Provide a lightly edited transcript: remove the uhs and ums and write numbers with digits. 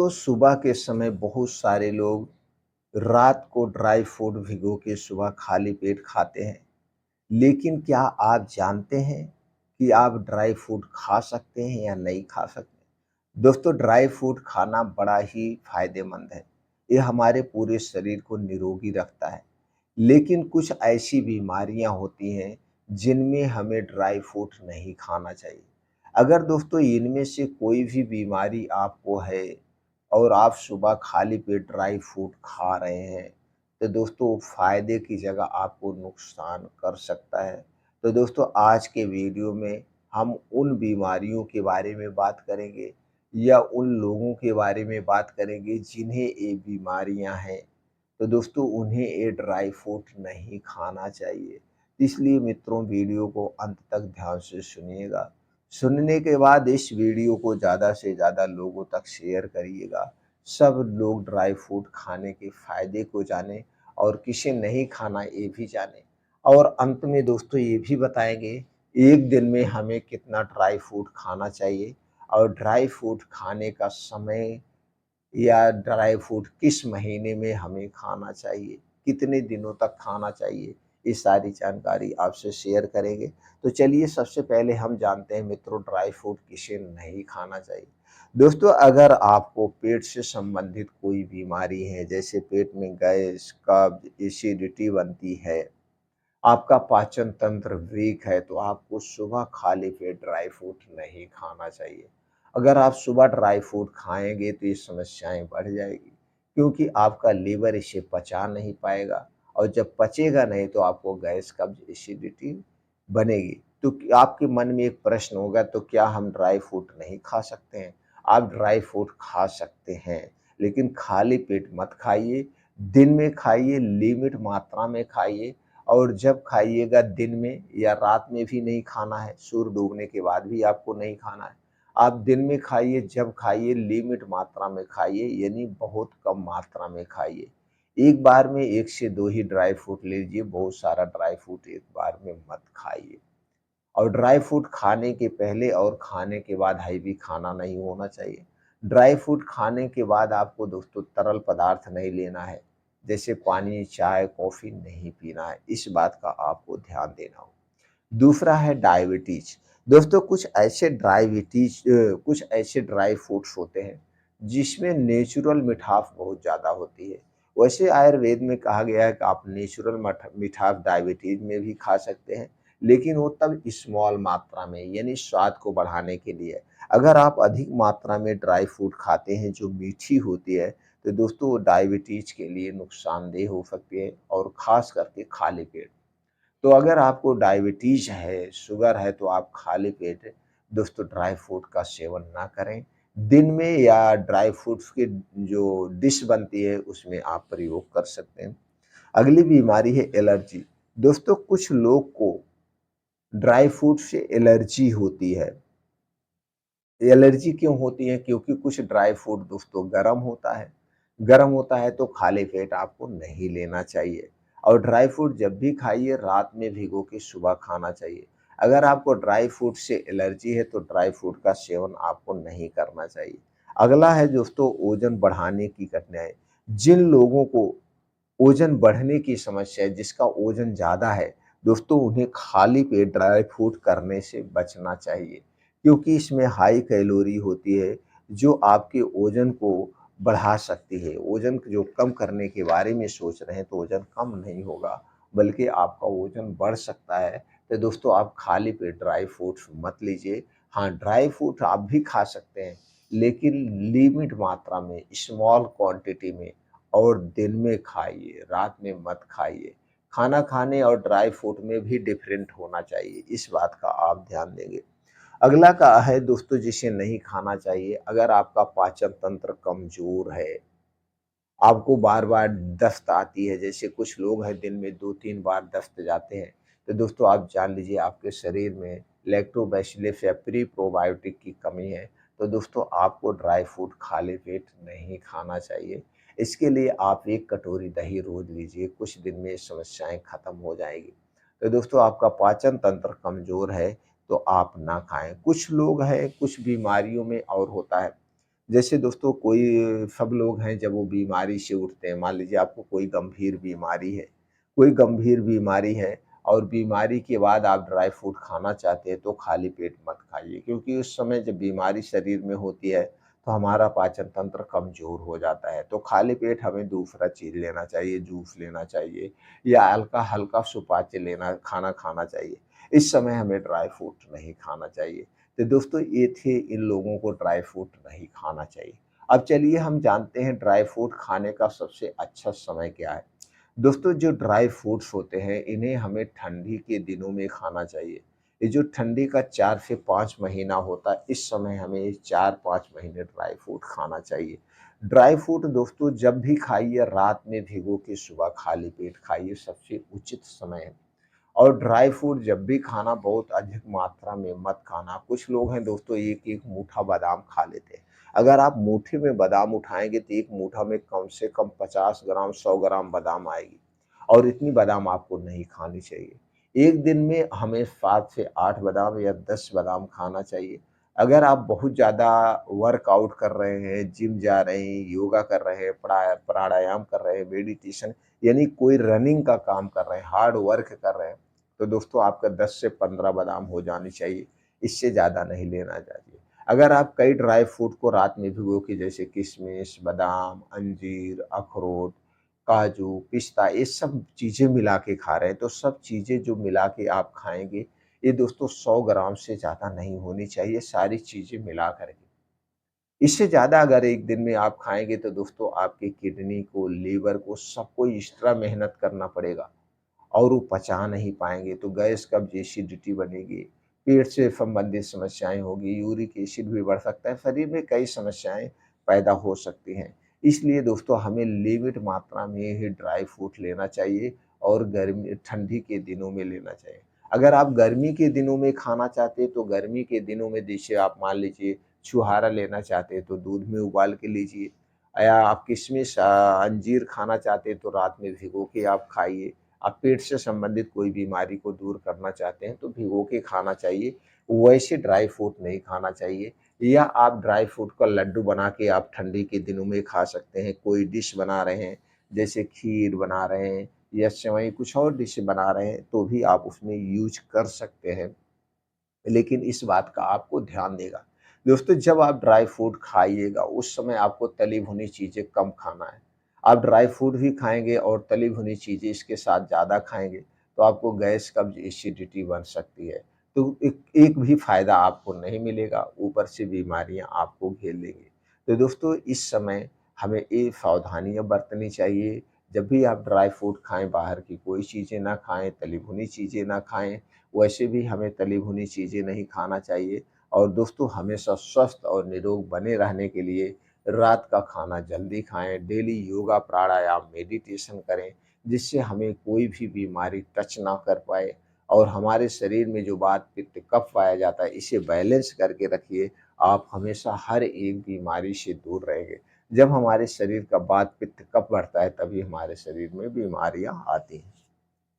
दोस्तों सुबह के समय बहुत सारे लोग रात को ड्राई फ्रूट भिगो के सुबह खाली पेट खाते हैं। लेकिन क्या आप जानते हैं कि आप ड्राई फ्रूट खा सकते हैं या नहीं खा सकते? दोस्तों ड्राई फ्रूट खाना बड़ा ही फायदेमंद है। ये हमारे पूरे शरीर को निरोगी रखता है। लेकिन कुछ ऐसी बीमारियां होती हैं जिनमें हमें ड्राई फ्रूट नहीं खाना चाहिए। अगर दोस्तों इनमें से कोई भी बीमारी आपको है और आप सुबह खाली पेट ड्राई फ्रूट खा रहे हैं, तो दोस्तों फ़ायदे की जगह आपको नुकसान कर सकता है। तो दोस्तों आज के वीडियो में हम उन बीमारियों के बारे में बात करेंगे या उन लोगों के बारे में बात करेंगे जिन्हें ये बीमारियां हैं। तो दोस्तों उन्हें ये ड्राई फ्रूट नहीं खाना चाहिए। इसलिए मित्रों वीडियो को अंत तक ध्यान से सुनिएगा। सुनने के बाद इस वीडियो को ज़्यादा से ज़्यादा लोगों तक शेयर करिएगा। सब लोग ड्राई फ्रूट खाने के फ़ायदे को जानें और किसे नहीं खाना ये भी जानें। और अंत में दोस्तों ये भी बताएँगे एक दिन में हमें कितना ड्राई फ्रूट खाना चाहिए और ड्राई फ्रूट खाने का समय या ड्राई फ्रूट किस महीने में हमें खाना चाहिए, कितने दिनों तक खाना चाहिए, ये सारी जानकारी आपसे शेयर करेंगे। तो चलिए सबसे पहले हम जानते हैं मित्रों ड्राई फ्रूट किसे नहीं खाना चाहिए। दोस्तों अगर आपको पेट से संबंधित कोई बीमारी है जैसे पेट में गैस, कब्ज़, एसिडिटी बनती है, आपका पाचन तंत्र वीक है तो आपको सुबह खाली पेट ड्राई फ्रूट नहीं खाना चाहिए। अगर आप सुबह ड्राई फ्रूट खाएँगे तो ये समस्याएँ बढ़ जाएगी क्योंकि आपका लीवर इसे पचा नहीं पाएगा और जब पचेगा नहीं तो आपको गैस, कब्ज़, एसिडिटी बनेगी। तो आपके मन में एक प्रश्न होगा तो क्या हम ड्राई फ्रूट नहीं खा सकते हैं? आप ड्राई फ्रूट खा सकते हैं, लेकिन खाली पेट मत खाइए। दिन में खाइए, लिमिट मात्रा में खाइए और जब खाइएगा दिन में या रात में भी नहीं खाना है, सूर्य डूबने के बाद भी आपको नहीं खाना है। आप दिन में खाइए, जब खाइए लिमिट मात्रा में खाइए यानी बहुत कम मात्रा में खाइए। एक बार में 1 से 2 ही ड्राई फ्रूट लीजिए, बहुत सारा ड्राई फ्रूट एक बार में मत खाइए। और ड्राई फ्रूट खाने के पहले और खाने के बाद हैवी खाना नहीं होना चाहिए। ड्राई फ्रूट खाने के बाद आपको दोस्तों तरल पदार्थ नहीं लेना है, जैसे पानी, चाय, कॉफ़ी नहीं पीना है, इस बात का आपको ध्यान देना होगा। दूसरा है डायबिटीज़। दोस्तों कुछ ऐसे ड्राई फ्रूट्स होते हैं जिसमें नेचुरल मिठास बहुत ज़्यादा होती है। वैसे आयुर्वेद में कहा गया है कि आप नेचुरल मिठास डायबिटीज़ में भी खा सकते हैं, लेकिन वो तब स्मॉल मात्रा में यानी स्वाद को बढ़ाने के लिए। अगर आप अधिक मात्रा में ड्राई फ्रूट खाते हैं जो मीठी होती है, तो दोस्तों वो डायबिटीज़ के लिए नुकसानदेह हो सकती है और ख़ास करके खाली पेट। तो अगर आपको डायबिटीज़ है, शुगर है तो आप खाली पेट दोस्तों ड्राई फ्रूट का सेवन ना करें। दिन में या ड्राई फ्रूट्स की जो डिश बनती है उसमें आप प्रयोग कर सकते हैं। अगली बीमारी है एलर्जी। दोस्तों कुछ लोग को ड्राई फ्रूट से एलर्जी होती है। एलर्जी क्यों होती है? क्योंकि कुछ ड्राई फ्रूट दोस्तों गरम होता है। गरम होता है तो खाली पेट आपको नहीं लेना चाहिए और ड्राई फ्रूट जब भी खाइए रात में भिगो के सुबह खाना चाहिए। अगर आपको ड्राई फ्रूट से एलर्जी है तो ड्राई फ्रूट का सेवन आपको नहीं करना चाहिए। अगला है दोस्तों वज़न बढ़ाने की कठिनाई। जिन लोगों को वज़न बढ़ने की समस्या है, जिसका वज़न ज़्यादा है, दोस्तों उन्हें खाली पेट ड्राई फ्रूट करने से बचना चाहिए, क्योंकि इसमें हाई कैलोरी होती है, जो आपके वज़न को बढ़ा सकती है। वज़न जो कम करने के बारे में सोच रहे हैं, तो वज़न कम नहीं होगा, बल्कि आपका वज़न बढ़ सकता है। तो दोस्तों आप खाली पेट ड्राई फ्रूट्स मत लीजिए। हाँ, ड्राई फ्रूट आप भी खा सकते हैं, लेकिन लिमिट मात्रा में, स्मॉल क्वांटिटी में और दिन में खाइए, रात में मत खाइए। खाना खाने और ड्राई फ्रूट में भी डिफरेंट होना चाहिए, इस बात का आप ध्यान देंगे। अगला का है दोस्तों जिसे नहीं खाना चाहिए, अगर आपका पाचन तंत्र कमज़ोर है, आपको बार-बार दस्त आती है, जैसे कुछ लोग हैं दिन में 2-3 बार दस्त जाते हैं, तो दोस्तों आप जान लीजिए आपके शरीर में लैक्टोबैसिलस या प्रीप्रोबायोटिक की कमी है। तो दोस्तों आपको ड्राई फ्रूट खाली पेट नहीं खाना चाहिए। इसके लिए आप 1 कटोरी दही रोज़ लीजिए, कुछ दिन में ये समस्याएँ खत्म हो जाएँगी। तो दोस्तों आपका पाचन तंत्र कमज़ोर है, तो आप ना खाएँ। कुछ लोग हैं, कुछ बीमारियों में और होता है, जैसे दोस्तों कोई सब लोग हैं जब वो बीमारी से उठते हैं, मान लीजिए आपको कोई गंभीर बीमारी है और बीमारी के बाद आप ड्राई फ्रूट खाना चाहते हैं तो खाली पेट मत खाइए क्योंकि उस समय जब बीमारी शरीर में होती है तो हमारा पाचन तंत्र कमज़ोर हो जाता है। तो खाली पेट हमें दूसरा चीज़ लेना चाहिए, जूस लेना चाहिए या हल्का-हल्का सुपाच्य खाना खाना चाहिए। इस समय हमें ड्राई फ्रूट नहीं खाना चाहिए। तो दोस्तों ये थे इन लोगों को ड्राई फ्रूट नहीं खाना चाहिए। अब चलिए हम जानते हैं ड्राई फ्रूट खाने का सबसे अच्छा समय क्या है। दोस्तों जो ड्राई फ्रूट्स होते हैं इन्हें हमें ठंडी के दिनों में खाना चाहिए। ये जो ठंडी का 4 से 5 महीना होता है इस समय हमें 4-5 महीने ड्राई फ्रूट खाना चाहिए। ड्राई फ्रूट दोस्तों जब भी खाइए रात में भिगो के सुबह खाली पेट खाइए सबसे उचित समय है। और ड्राई फ्रूट जब भी खाना बहुत अधिक मात्रा में मत खाना। कुछ लोग हैं दोस्तों एक-एक मुट्ठा बादाम खा लेते हैं। अगर आप मुट्ठी में बादाम उठाएँगे तो एक मुट्ठा में कम से कम 50 ग्राम, 100 ग्राम बादाम आएगी और इतनी बादाम आपको नहीं खानी चाहिए। एक दिन में हमें 7 से 8 बादाम या 10 बादाम खाना चाहिए। अगर आप बहुत ज़्यादा वर्कआउट कर रहे हैं, जिम जा रहे हैं, योगा कर रहे हैं, प्राणायाम कर रहे हैं, मेडिटेशन यानी कोई रनिंग का काम कर रहे हैं, हार्ड वर्क कर रहे हैं, तो दोस्तों आपका 10 से 15 बादाम हो जानी चाहिए, इससे ज़्यादा नहीं लेना चाहिए। अगर आप कई ड्राई फ्रूट को रात में भिगो के जैसे किशमिश, बादाम, अंजीर, अखरोट, काजू, पिस्ता ये सब चीज़ें मिला के खा रहे हैं, तो सब चीज़ें जो मिला के आप खाएँगे, ये दोस्तों 100 ग्राम से ज़्यादा नहीं होनी चाहिए, सारी चीज़ें मिला कर के। इससे ज़्यादा अगर एक दिन में आप खाएँगे तो दोस्तों आपकी किडनी को, लीवर को सबको एक्स्ट्रा मेहनत करना पड़ेगा और वो पचा नहीं पाएँगे तो गैस, कब्ज़, एसिडिटी बनेगी, पेट से संबंधित समस्याएँ होगी, यूरिक एसिड भी बढ़ सकता है, शरीर में कई समस्याएँ पैदा हो सकती हैं। इसलिए दोस्तों हमें लिमिट मात्रा में ही ड्राई फ्रूट लेना चाहिए और गर्मी ठंडी के दिनों में लेना चाहिए। अगर आप गर्मी के दिनों में खाना चाहते हैं तो गर्मी के दिनों में जैसे आप मान लीजिए छुहारा लेना चाहते हैं तो दूध में उबाल के लीजिए या आप किशमिश अंजीर खाना चाहते हैं तो रात में भिगो के आप खाइए। आप पेट से संबंधित कोई बीमारी को दूर करना चाहते हैं तो भिगो के खाना चाहिए, वैसे ड्राई फ्रूट नहीं खाना चाहिए। या आप ड्राई फ्रूट का लड्डू बना के आप ठंडी के दिनों में खा सकते हैं, कोई डिश बना रहे हैं, जैसे खीर बना रहे हैं या सेवई कुछ और डिश बना रहे हैं, तो भी आप उसमें यूज़ कर सकते हैं। लेकिन इस बात का आपको ध्यान देगा। दोस्तों जब आप ड्राई फ्रूट खाइएगा उस समय आपको तली भुनी चीज़ें कम खाना है। आप ड्राई फ्रूट भी खाएँगे और तली भुनी चीज़ें इसके साथ ज़्यादा खाएँगे तो आपको गैस, कब्ज़, एसिडिटी बन सकती है। तो एक एक भी फ़ायदा आपको नहीं मिलेगा, ऊपर से बीमारियाँ आपको घेर लेंगी। तो दोस्तों इस समय हमें ये सावधानियाँ बरतनी चाहिए, जब भी आप ड्राई फ्रूट खाएँ बाहर की कोई चीज़ें ना खाएँ, तली भुनी चीज़ें ना खाएँ। वैसे भी हमें तली भुनी चीज़ें नहीं खाना चाहिए और दोस्तों हमेशा स्वस्थ और निरोग बने रहने के लिए रात का खाना जल्दी खाएँ, डेली योगा, प्राणायाम, मेडिटेशन करें, जिससे हमें कोई भी बीमारी टच ना कर पाए और हमारे शरीर में जो वात, पित्त, कफ पाया जाता है, इसे बैलेंस करके रखिए। आप हमेशा हर एक बीमारी से दूर रहेंगे। जब हमारे शरीर का वात, पित्त, कफ बढ़ता है, तभी हमारे शरीर में बीमारियाँ आती हैं।